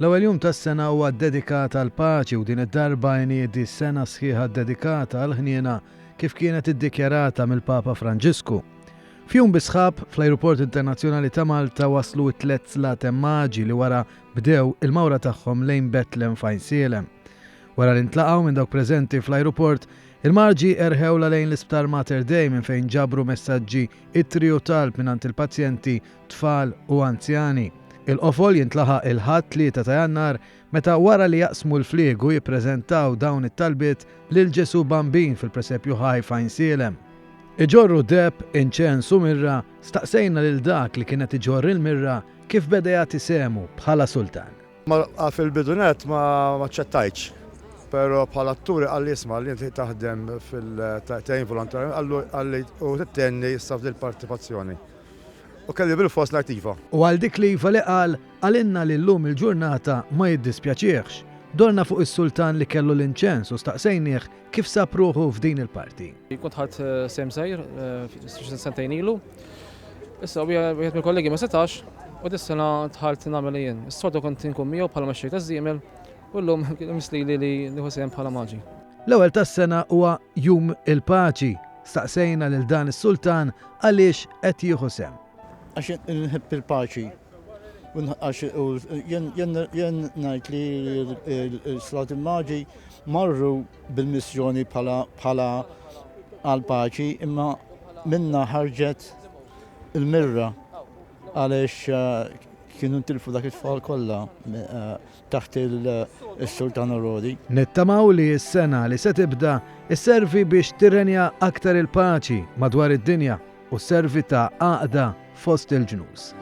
L-ewwel jum tas-sena huwa ddedikat għal paċi u din id-darba jniedi s-sena sħiħa dedikata għal ħniena kif kienet iddikjarata mill-Papa Franġisku. Fjum bisħab fl-Ajruport Internazzjonali ta' Malta waslu t-tlet slat emmaġi li wara bdew il-mawra tagħhom lejn Bethlehem f'Ajnsielem. Wara li ntlaqgħu minn dawk preżenti fl-ajruport, il-marġi erħewla lejn l-Isptar Mater Dei minn fejn ġabru messaġġi ittri u talb mingħand il-pazjenti, tfal u anzjani. Il-qofol jintlaħaq il-ħadd 3 ta' Jannar meta wara li jaqsmu l-fliegu jippreżentaw dawn it-talbiet lil Ġesu Bambin fil-Presepju Ħaj f'Ajnsielem. Iġorru deb, inċens u mirra, staqsejna lil dak li kienet iġorr il-mirra kif beda jagħti semu bħala sultan. Fil-bidunet ma ċettajċ, pero bħala atturi għalli jisma li inti taħdem fil-tajn volontarju għalli u t-tenni jistaf dil-partipazzjoni. U kelli bil-fos l-attiva. U għal dik li li qal għalinna li l-lum il-ġurnata ma jiddispjaċieħx. Dorna fuq is-sultan li kellu l-inċens u staqsejnieh kif sapruħu f'din il-parti. Kont ħadd sem sejr sentejn ilu. Issa wieħed mill-kollegi ma setax u dis-sena tħalt nagħmel jien. Is-soltu kont inkun miegħu bħala mexxej taż-żiemel u llum mislili li nieħu sehem bħala maġi. L-ewwel tas-sena huwa Jum il-Paċi. Staqsejna lil dan is-sultan għaliex qed jieħu sem. Għax nħebb il-paċi. Jen najt li l-slat il-maġi marru bil-missjoni bħala għal-paċi imma minna ħarġet il-mirra għaliex kienu ntilfu dak it-tfal kollha taħt il-Sultan Rodi. Nittamaw li s-sena li se tibda isservi biex tirrenja aktar il-paċi madwar id-dinja u servi ta' għaqda fost il-ġnus.